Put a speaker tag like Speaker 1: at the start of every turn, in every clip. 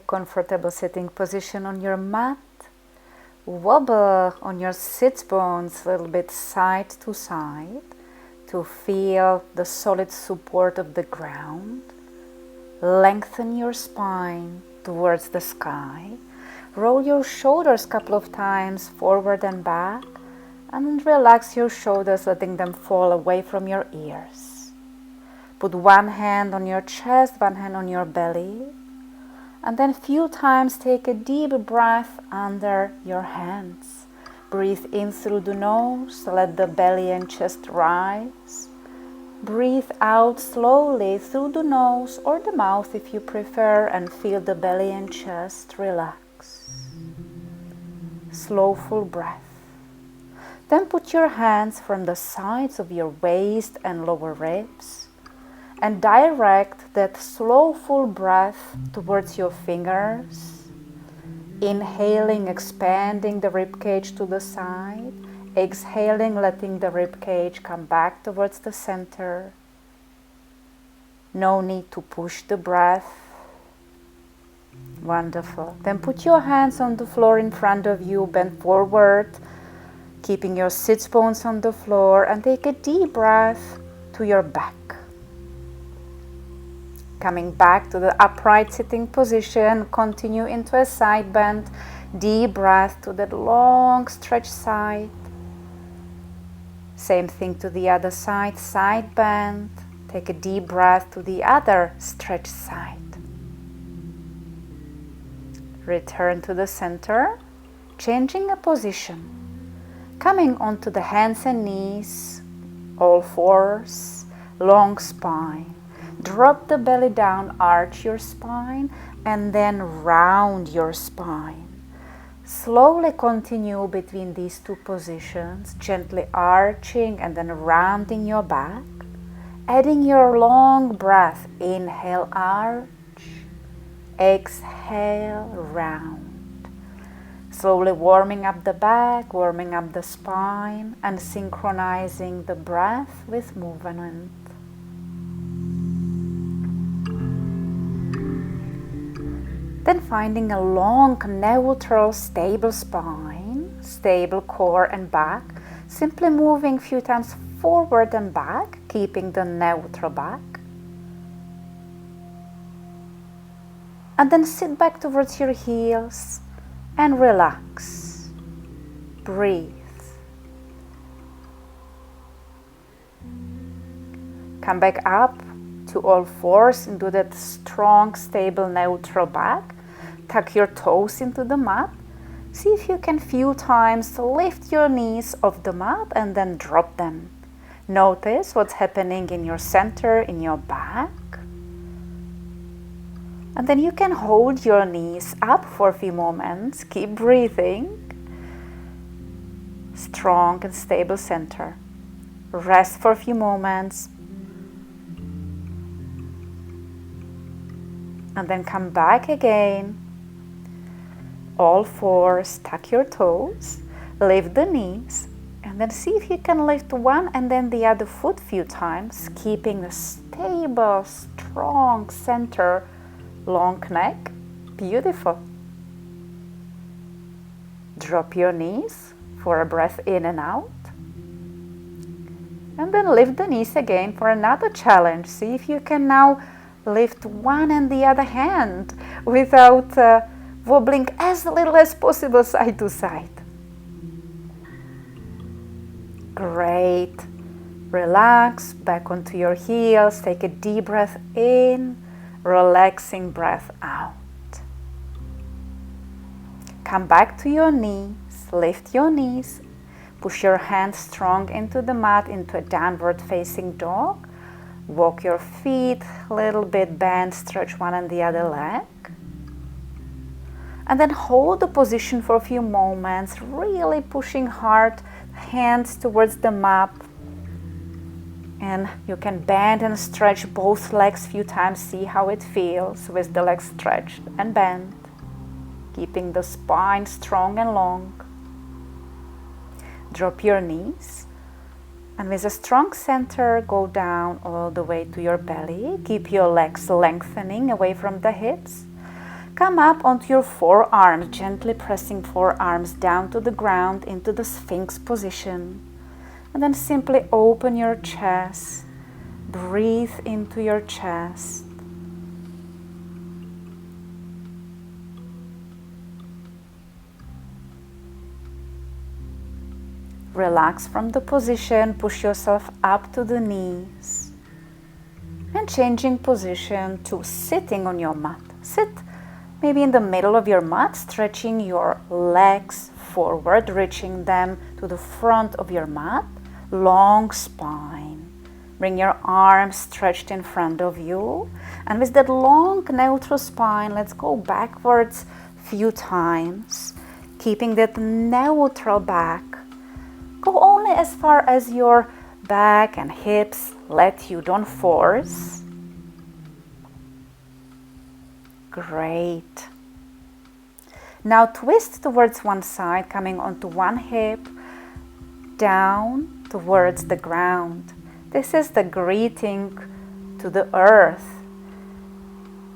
Speaker 1: Take comfortable sitting position on your mat. Wobble on your sits bones a little bit side to side to feel the solid support of the ground. Lengthen your spine towards the sky. Roll your shoulders a couple of times forward and back, and relax your shoulders, letting them fall away from your ears. Put one hand on your chest, one hand on your belly, and then a few times take a deep breath under your hands. Breathe in through the nose, let the belly and chest rise. Breathe out slowly through the nose or the mouth if you prefer, and feel the belly and chest relax. Slow, full breath. Then put your hands from the sides of your waist and lower ribs and direct that slow, full breath towards your fingers. Inhaling, expanding the ribcage to the side. Exhaling, letting the ribcage come back towards the center. No need to push the breath. Wonderful. Then put your hands on the floor in front of you, bend forward, keeping your sits bones on the floor, and take a deep breath to your back. Coming back to the upright sitting position, continue into a side bend. Deep breath to that long stretch side. Same thing to the other side, side bend. Take a deep breath to the other stretch side. Return to the center, changing a position. Coming onto the hands and knees, all fours, long spine. Drop the belly down, arch your spine, and then round your spine. Slowly continue between these two positions, gently arching and then rounding your back. Adding your long breath, inhale, arch, exhale, round. Slowly warming up the back, warming up the spine, and synchronizing the breath with movement. Then finding a long, neutral, stable spine, stable core and back. Simply moving a few times forward and back, keeping the neutral back. And then sit back towards your heels and relax. Breathe. Come back up to all fours into that strong, stable, neutral back. Tuck your toes into the mat. See if you can few times lift your knees off the mat and then drop them. Notice what's happening in your center, in your back. And then you can hold your knees up for a few moments. Keep breathing. Strong and stable center. Rest for a few moments. And then come back again. All fours, tuck your toes, lift the knees, and then see if you can lift one and then the other foot a few times, keeping a stable, strong center, long neck. Beautiful. Drop your knees for a breath in and out. And then lift the knees again for another challenge. See if you can now lift one and the other hand without wobbling as little as possible side to side. Great. Relax back onto your heels. Take a deep breath in, relaxing breath out. Come back to your knees. Lift your knees. Push your hands strong into the mat, into a downward facing dog. Walk your feet a little bit, bend, stretch one and the other leg. And then hold the position for a few moments, really pushing hard, hands towards the mat. And you can bend and stretch both legs a few times, see how it feels with the legs stretched and bent. Keeping the spine strong and long. Drop your knees. And with a strong center, go down all the way to your belly. Keep your legs lengthening away from the hips. Come up onto your forearms, gently pressing forearms down to the ground into the Sphinx position. And then simply open your chest. Breathe into your chest. Relax from the position, push yourself up to the knees. And changing position to sitting on your mat. Sit maybe in the middle of your mat, stretching your legs forward, reaching them to the front of your mat. Long spine. Bring your arms stretched in front of you. And with that long neutral spine, let's go backwards a few times. Keeping that neutral back. Go only as far as your back and hips let you, don't force. Great. Now twist towards one side, coming onto one hip, down towards the ground. This is the greeting to the earth.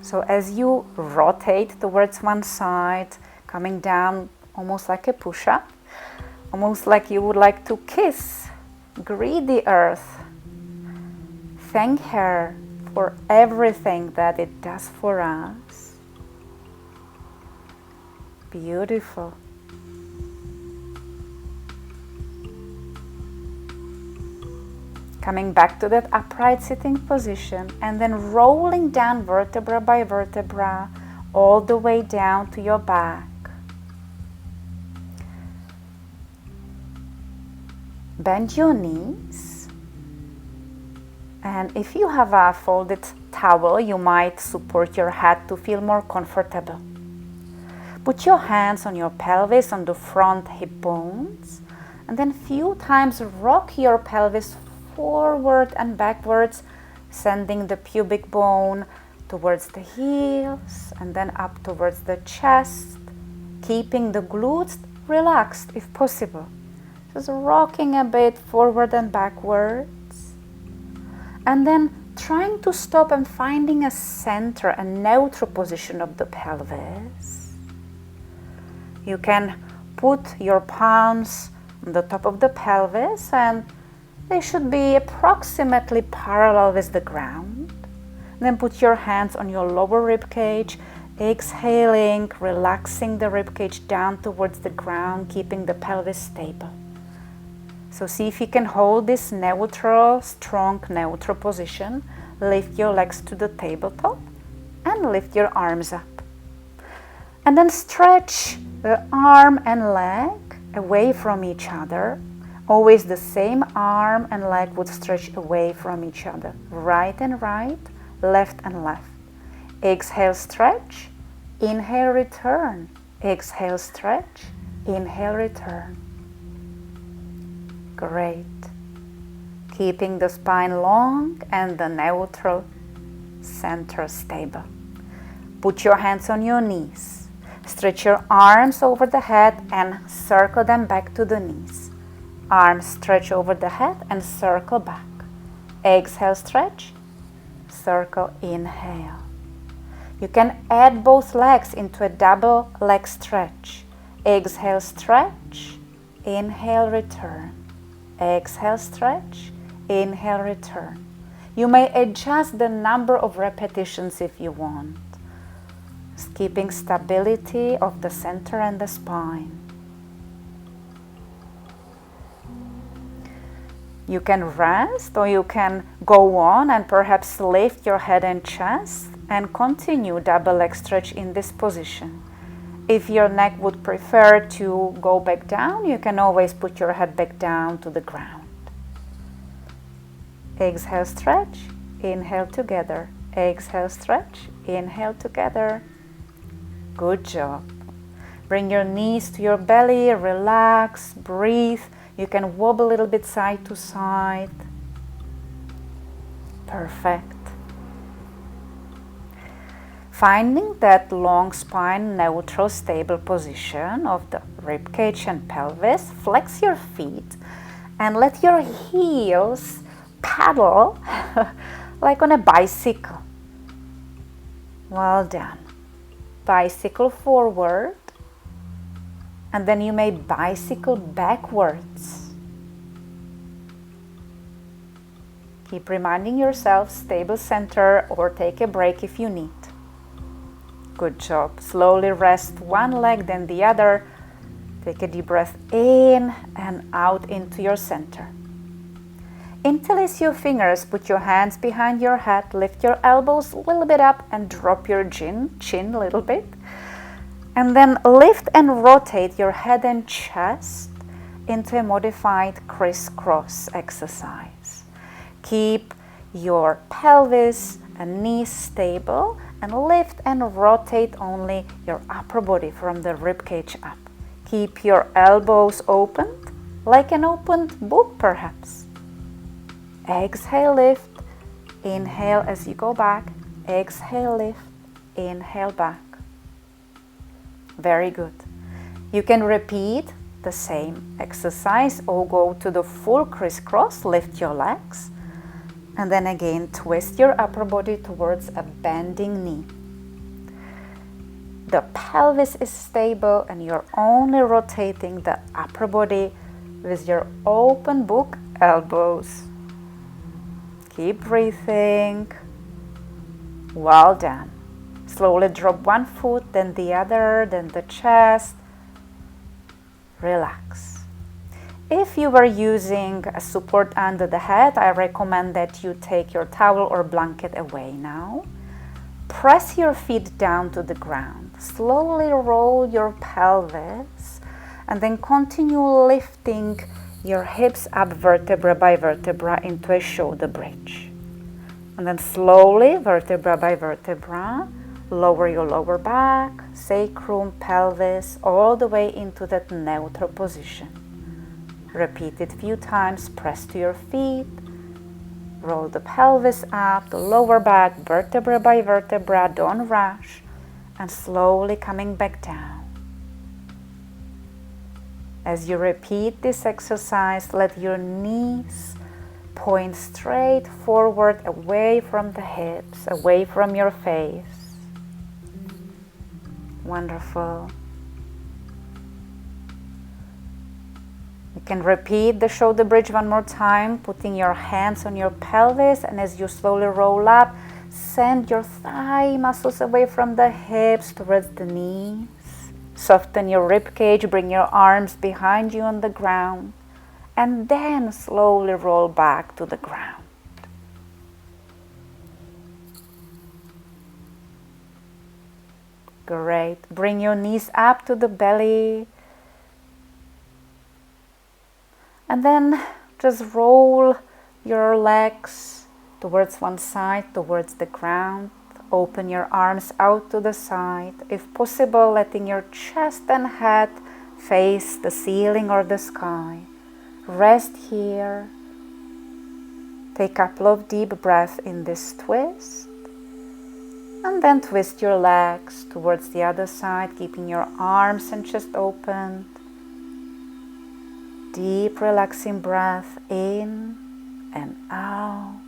Speaker 1: So as you rotate towards one side, coming down almost like a push-up, almost like you would like to kiss, greet the earth. Thank her for everything that it does for us. Beautiful. Coming back to that upright sitting position and then rolling down vertebra by vertebra all the way down to your back. Bend your knees. And if you have a folded towel, you might support your head to feel more comfortable. Put your hands on your pelvis, on the front hip bones, and then few times rock your pelvis forward and backwards, sending the pubic bone towards the heels and then up towards the chest, keeping the glutes relaxed if possible. Just rocking a bit forward and backwards. And then trying to stop and finding a center, a neutral position of the pelvis. You can put your palms on the top of the pelvis and they should be approximately parallel with the ground. Then put your hands on your lower rib cage, exhaling, relaxing the rib cage down towards the ground, keeping the pelvis stable. So see if you can hold this neutral, strong neutral position. Lift your legs to the tabletop and lift your arms up. And then stretch the arm and leg away from each other. Always the same arm and leg would stretch away from each other. Right and right, left and left. Exhale, stretch. Inhale, return. Exhale, stretch. Inhale, return. Great. Keeping the spine long and the neutral center stable. Put your hands on your knees. Stretch your arms over the head and circle them back to the knees. Arms stretch over the head and circle back. Exhale, stretch. Circle, inhale. You can add both legs into a double leg stretch. Exhale, stretch. Inhale, return. Exhale, stretch. Inhale, return. You may adjust the number of repetitions if you want. Keeping stability of the center and the spine. You can rest or you can go on and perhaps lift your head and chest and continue double leg stretch in this position. If your neck would prefer to go back down, you can always put your head back down to the ground. Exhale, stretch. Inhale together. Exhale, stretch. Inhale together. Good job. Bring your knees to your belly, relax, breathe. You can wobble a little bit side to side. Perfect. Finding that long spine, neutral, stable position of the rib cage and pelvis, flex your feet and let your heels paddle like on a bicycle. Well done. bicycle forward, and then you may bicycle backwards. Keep reminding yourself, stable center, or take a break if you need. Good job. Slowly rest one leg, then the other. Take a deep breath in and out into your center. Interlace your fingers, put your hands behind your head, lift your elbows a little bit up and drop your chin a little bit. And then lift and rotate your head and chest into a modified crisscross exercise. Keep your pelvis and knees stable and lift and rotate only your upper body from the ribcage up. Keep your elbows opened, like an opened book perhaps. Exhale, lift, inhale as you go back, exhale, lift, inhale back. Very good. You can repeat the same exercise or go to the full crisscross, lift your legs, and then again twist your upper body towards a bending knee. The pelvis is stable and you're only rotating the upper body with your open book elbows. Keep breathing. Well done. Slowly drop one foot, then the other, then the chest. Relax. If you were using a support under the head, I recommend that you take your towel or blanket away now. Press your feet down to the ground. Slowly roll your pelvis and then continue lifting your hips up vertebra by vertebra into a shoulder bridge. And then slowly, vertebra by vertebra, lower your lower back, sacrum, pelvis, all the way into that neutral position. Repeat it a few times, press to your feet, roll the pelvis up, the lower back, vertebra by vertebra, don't rush, and slowly coming back down. As you repeat this exercise, let your knees point straight forward, away from the hips, away from your face. Wonderful. You can repeat the shoulder bridge one more time, putting your hands on your pelvis, and as you slowly roll up, send your thigh muscles away from the hips towards the knees. Soften your rib cage, bring your arms behind you on the ground, and then slowly roll back to the ground. Great. Bring your knees up to the belly, and then just roll your legs towards one side, towards the ground. Open your arms out to the side, if possible letting your chest and head face the ceiling or the sky. Rest here. Take a couple of deep breaths in this twist, and then twist your legs towards the other side, keeping your arms and chest open. Deep relaxing breath in and out.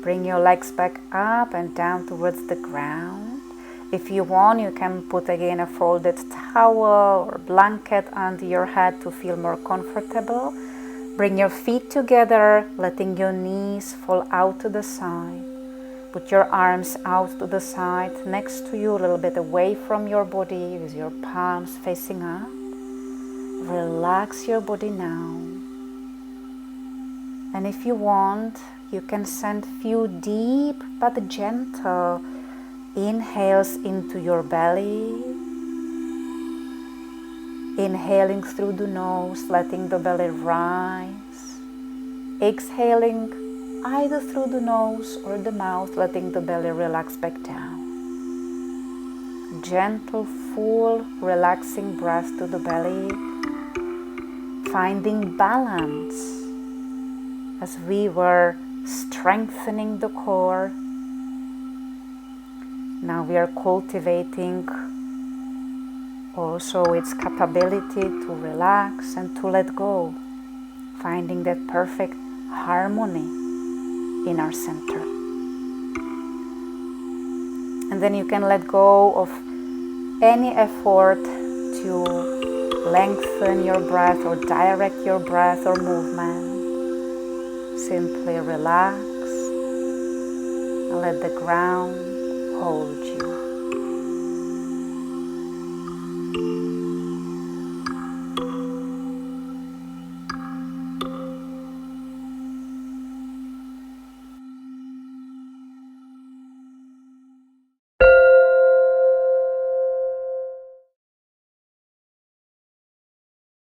Speaker 1: Bring your legs back up and down towards the ground. If you want, you can put again a folded towel or blanket under your head to feel more comfortable. Bring your feet together, letting your knees fall out to the side. Put your arms out to the side, next to you, a little bit away from your body, with your palms facing up. Relax your body now. And if you want, you can send few deep but gentle inhales into your belly. Inhaling through the nose, letting the belly rise. Exhaling either through the nose or the mouth, letting the belly relax back down. Gentle, full, relaxing breath to the belly. Finding balance as we were strengthening the core. Now we are cultivating also its capability to relax and to let go, finding that perfect harmony in our center. And then you can let go of any effort to lengthen your breath or direct your breath or movement. Simply relax and let the ground hold you.